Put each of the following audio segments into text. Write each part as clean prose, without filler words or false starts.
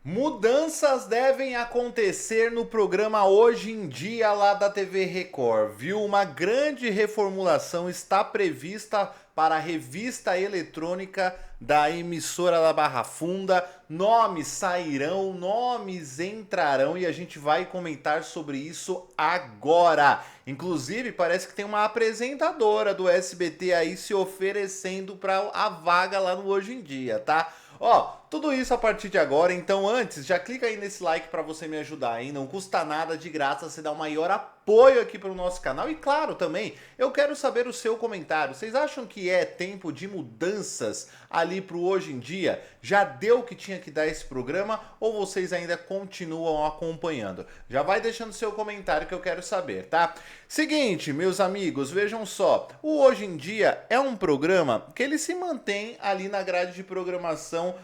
Mudanças devem acontecer no programa Hoje em Dia lá da TV Record, viu? Uma grande reformulação está prevista para a revista eletrônica da emissora da Barra Funda. Nomes sairão, nomes entrarão e a gente vai comentar sobre isso agora. Inclusive, parece que tem uma apresentadora do SBT aí se oferecendo para a vaga lá no Hoje em Dia, tá? Ó, tudo isso a partir de agora, então antes, já clica aí nesse like para você me ajudar, hein? Não custa nada, de graça, você dá o maior apoio aqui para o nosso canal. E claro, também, eu quero saber o seu comentário. Vocês acham que é tempo de mudanças ali pro Hoje em Dia? Já deu o que tinha que dar esse programa ou vocês ainda continuam acompanhando? Já vai deixando seu comentário que eu quero saber, tá? Seguinte, meus amigos, vejam só. O Hoje em Dia é um programa que ele se mantém ali na grade de programação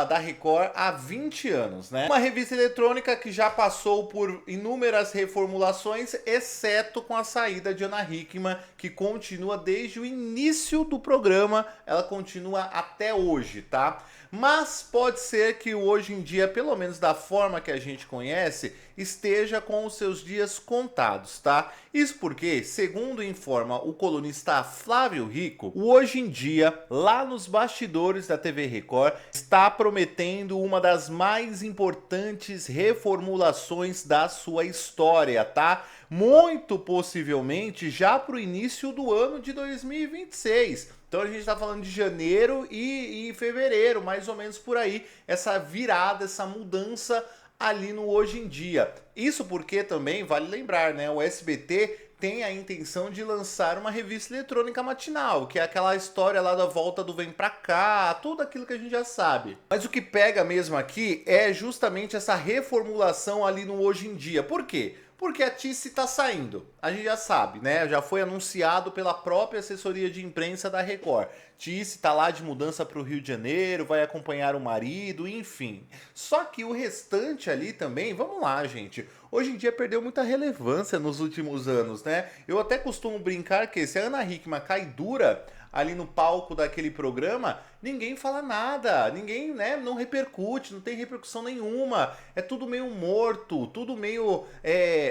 da Record há 20 anos, né? Uma revista eletrônica que já passou por inúmeras reformulações, exceto com a saída de Ana Hickman, que continua desde o início do programa, ela continua até hoje, tá? Mas pode ser que o Hoje em Dia, pelo menos da forma que a gente conhece, esteja com os seus dias contados, tá? Isso porque, segundo informa o colunista Flávio Rico, o Hoje em Dia, lá nos bastidores da TV Record, está prometendo uma das mais importantes reformulações da sua história, tá? Muito possivelmente já para o início do ano de 2026. Então a gente está falando de janeiro e fevereiro, mais ou menos por aí, essa virada, essa mudança ali no Hoje em Dia. Isso porque também, vale lembrar, né, o SBT tem a intenção de lançar uma revista eletrônica matinal, que é aquela história lá da volta do Vem Pra Cá, tudo aquilo que a gente já sabe. Mas o que pega mesmo aqui é justamente essa reformulação ali no Hoje em Dia. Por quê? Porque a Tice tá saindo, a gente já sabe, né? Já foi anunciado pela própria assessoria de imprensa da Record. Tice tá lá de mudança para o Rio de Janeiro, vai acompanhar o marido, enfim. Só que o restante ali também, vamos lá, gente. Hoje em dia perdeu muita relevância nos últimos anos, né? Eu até costumo brincar que se a Ana Hickman cai dura ali no palco daquele programa, ninguém fala nada, ninguém, né, não repercute, não tem repercussão nenhuma, é tudo meio morto, tudo meio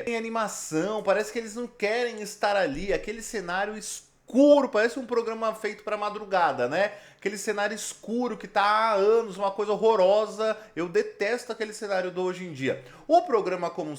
sem animação, parece que eles não querem estar ali, aquele cenário escuro, parece um programa feito para madrugada, né? Aquele cenário escuro que tá há anos, uma coisa horrorosa. Eu detesto aquele cenário do Hoje em Dia. O programa como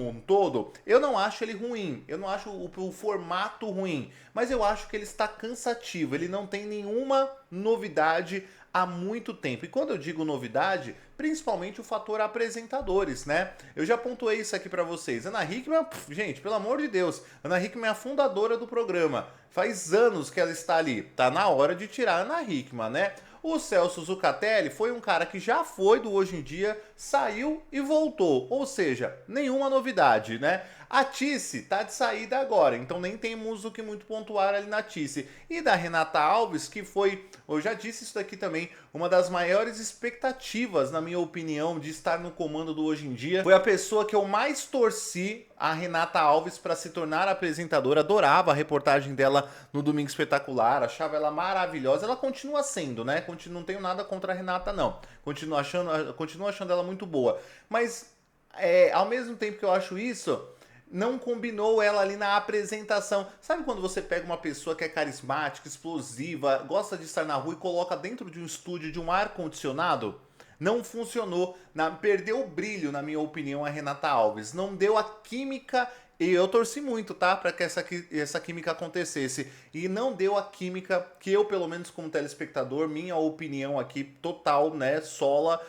um todo, eu não acho ele ruim. Eu não acho o formato ruim. Mas eu acho que ele está cansativo. Ele não tem nenhuma novidade há muito tempo. E quando eu digo novidade, principalmente o fator apresentadores, né? Eu já pontuei isso aqui pra vocês. Ana Hickman, gente, pelo amor de Deus, Ana Hickman é a fundadora do programa. Faz anos que ela está ali. Tá na hora de tirar a Ana Hickman, né? O Celso Zucatelli foi um cara que já foi do Hoje em Dia, saiu e voltou. Ou seja, nenhuma novidade, né? A Tice tá de saída agora, então nem temos o que muito pontuar ali na Tice. E da Renata Alves, que foi, eu já disse isso daqui também, uma das maiores expectativas, na minha opinião, de estar no comando do Hoje em Dia. Foi a pessoa que eu mais torci, a Renata Alves, para se tornar apresentadora. Adorava a reportagem dela no Domingo Espetacular, achava ela maravilhosa. Ela continua sendo, né? Não tenho nada contra a Renata, não. Continuo achando ela muito boa. Mas, ao mesmo tempo que eu acho isso, não combinou ela ali na apresentação. Sabe quando você pega uma pessoa que é carismática, explosiva, gosta de estar na rua e coloca dentro de um estúdio de um ar-condicionado? Não funcionou, perdeu o brilho, na minha opinião, a Renata Alves. Não deu a química, e eu torci muito, tá? Para que essa química acontecesse. E não deu a química que eu, pelo menos como telespectador, minha opinião aqui, total, né, sola,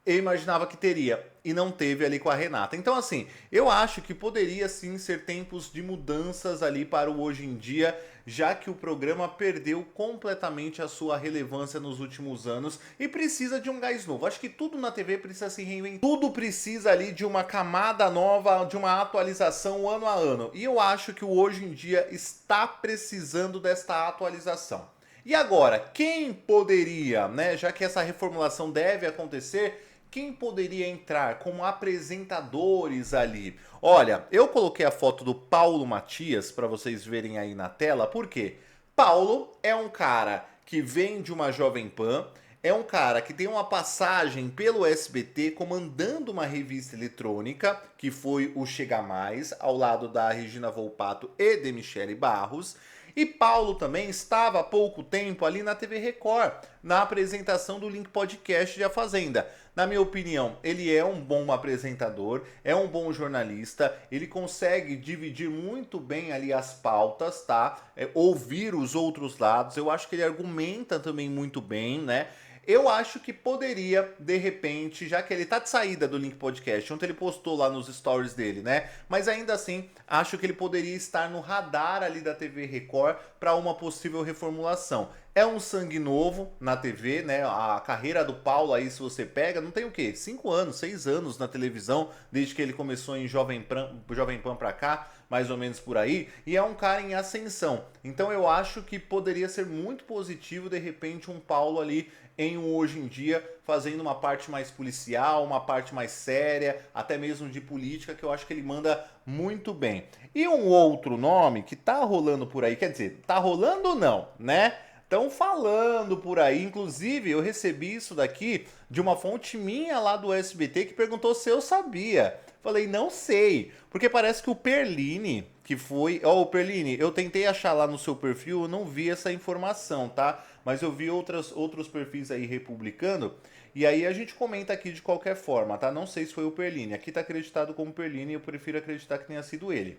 eu imaginava que teria e não teve ali com a Renata. Então, assim, eu acho que poderia sim ser tempos de mudanças ali para o Hoje em Dia, já que o programa perdeu completamente a sua relevância nos últimos anos e precisa de um gás novo. Acho que tudo na TV precisa se reinventar, tudo precisa ali de uma camada nova, de uma atualização ano a ano. E eu acho que o Hoje em Dia está precisando desta atualização. E agora, quem poderia, né, já que essa reformulação deve acontecer, quem poderia entrar como apresentadores ali? Olha, eu coloquei a foto do Paulo Matias para vocês verem aí na tela, por quê? Paulo é um cara que vem de uma Jovem Pan, é um cara que tem uma passagem pelo SBT comandando uma revista eletrônica, que foi o Chega Mais, ao lado da Regina Volpato e de Michele Barros. E Paulo também estava há pouco tempo ali na TV Record, na apresentação do Link Podcast de A Fazenda. Na minha opinião, ele é um bom apresentador, é um bom jornalista, ele consegue dividir muito bem ali as pautas, tá? Ouvir os outros lados, eu acho que ele argumenta também muito bem, né? Eu acho que poderia, de repente, já que ele tá de saída do Link Podcast, ontem ele postou lá nos stories dele, né? Mas ainda assim, acho que ele poderia estar no radar ali da TV Record para uma possível reformulação. É um sangue novo na TV, né? A carreira do Paulo aí, se você pega, não tem o quê? 5 anos, 6 anos na televisão, desde que ele começou em Jovem Pan pra cá, mais ou menos por aí, e é um cara em ascensão. Então eu acho que poderia ser muito positivo, de repente, um Paulo ali em um Hoje em Dia, fazendo uma parte mais policial, uma parte mais séria, até mesmo de política, que eu acho que ele manda muito bem. E um outro nome que tá rolando por aí, quer dizer, tá rolando ou não, né? Estão falando por aí, inclusive eu recebi isso daqui de uma fonte minha lá do SBT que perguntou se eu sabia. Falei, não sei, porque parece que o Perline, que foi... Ó, o Perline, eu tentei achar lá no seu perfil, eu não vi essa informação, tá? Mas eu vi outros perfis aí republicando, e aí a gente comenta aqui de qualquer forma, tá? Não sei se foi o Perline, aqui tá acreditado como Perline e eu prefiro acreditar que tenha sido ele.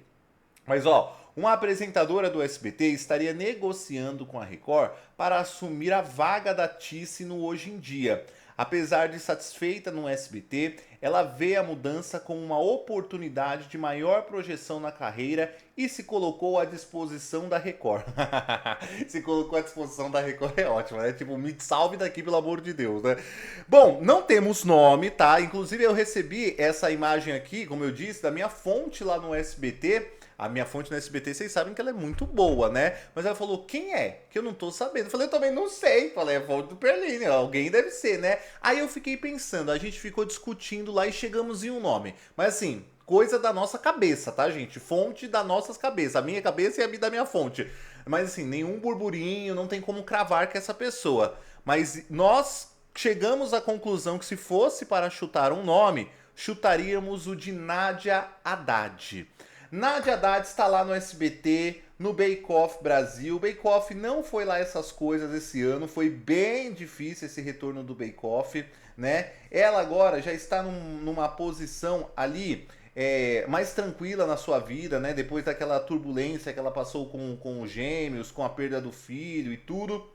Mas ó, uma apresentadora do SBT estaria negociando com a Record para assumir a vaga da Tice no Hoje em Dia. Apesar de satisfeita no SBT, ela vê a mudança como uma oportunidade de maior projeção na carreira e se colocou à disposição da Record. Se colocou à disposição da Record é ótimo, né? Tipo, me salve daqui, pelo amor de Deus, né? Bom, não temos nome, tá? Inclusive eu recebi essa imagem aqui, como eu disse, da minha fonte lá no SBT. A minha fonte no SBT, vocês sabem que ela é muito boa, né? Mas ela falou, quem é? Que eu não tô sabendo. Eu falei, eu também não sei. Falei, é a fonte do Perline, alguém deve ser, né? Aí eu fiquei pensando, a gente ficou discutindo lá e chegamos em um nome. Mas assim, coisa da nossa cabeça, tá, gente? Fonte das nossas cabeças. A minha cabeça e a da minha fonte. Mas assim, nenhum burburinho, não tem como cravar que é essa pessoa. Mas nós chegamos à conclusão que se fosse para chutar um nome, chutaríamos o de Nádia Haddad. Nádia Haddad está lá no SBT, no Bake Off Brasil. O Bake Off não foi lá essas coisas esse ano, foi bem difícil esse retorno do Bake Off, né? Ela agora já está numa posição ali mais tranquila na sua vida, né? Depois daquela turbulência que ela passou com os gêmeos, com a perda do filho e tudo.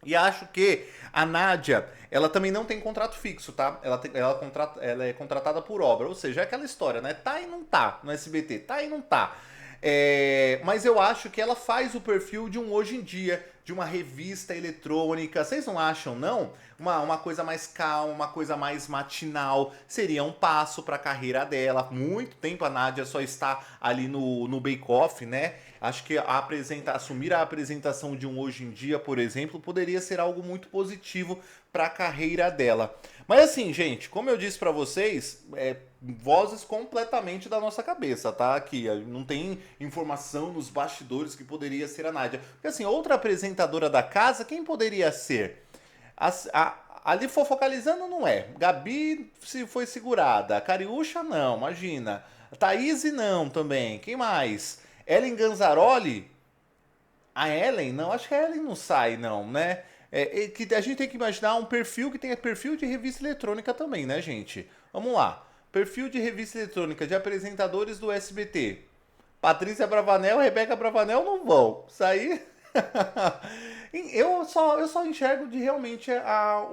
E acho que a Nádia, ela também não tem contrato fixo, tá? Ela é contratada por obra, ou seja, é aquela história, né? Tá e não tá no SBT, tá e não tá. Mas eu acho que ela faz o perfil de um Hoje em Dia, de uma revista eletrônica. Vocês não acham, não? Uma coisa mais calma, uma coisa mais matinal. Seria um passo para a carreira dela. Muito tempo a Nádia só está ali no Bake Off, né? Acho que assumir a apresentação de um Hoje em Dia, por exemplo, poderia ser algo muito positivo para a carreira dela. Mas assim, gente, como eu disse para vocês, vozes completamente da nossa cabeça, tá? Aqui não tem informação nos bastidores que poderia ser a Nádia. Porque assim, outra apresentadora da casa, quem poderia ser? Ali focalizando não é. Gabi se foi segurada. A Cariúcha não, imagina. Thaís não também. Quem mais? Ellen Ganzaroli? A Ellen? Não, acho que a Ellen não sai não, né? Que a gente tem que imaginar um perfil que tenha perfil de revista eletrônica também, né, gente? Vamos lá. Perfil de revista eletrônica de apresentadores do SBT. Patrícia Bravanel, Rebeca Bravanel não vão. Sair. Eu só enxergo de realmente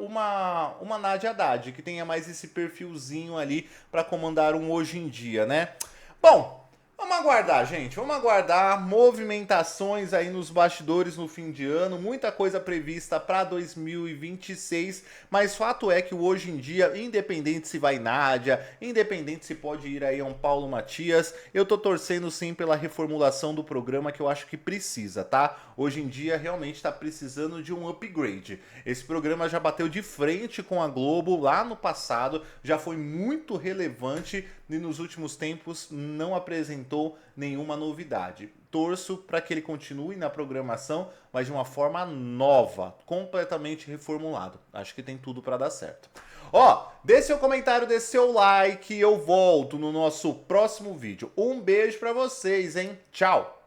uma Nádia Haddad, que tenha mais esse perfilzinho ali para comandar um Hoje em Dia, né? Bom, vamos aguardar, gente. Vamos aguardar movimentações aí nos bastidores no fim de ano. Muita coisa prevista para 2026. Mas fato é que o Hoje em Dia, independente se vai Nádia, independente se pode ir aí a um Paulo Matias, eu tô torcendo sim pela reformulação do programa que eu acho que precisa, tá? Hoje em Dia realmente tá precisando de um upgrade. Esse programa já bateu de frente com a Globo lá no passado, já foi muito relevante e nos últimos tempos não apresentou apresentou nenhuma novidade. Torço para que ele continue na programação, mas de uma forma nova, completamente reformulado. Acho que tem tudo para dar certo. Ó, dê seu comentário, dê seu like e eu volto no nosso próximo vídeo. Um beijo para vocês, hein? Tchau!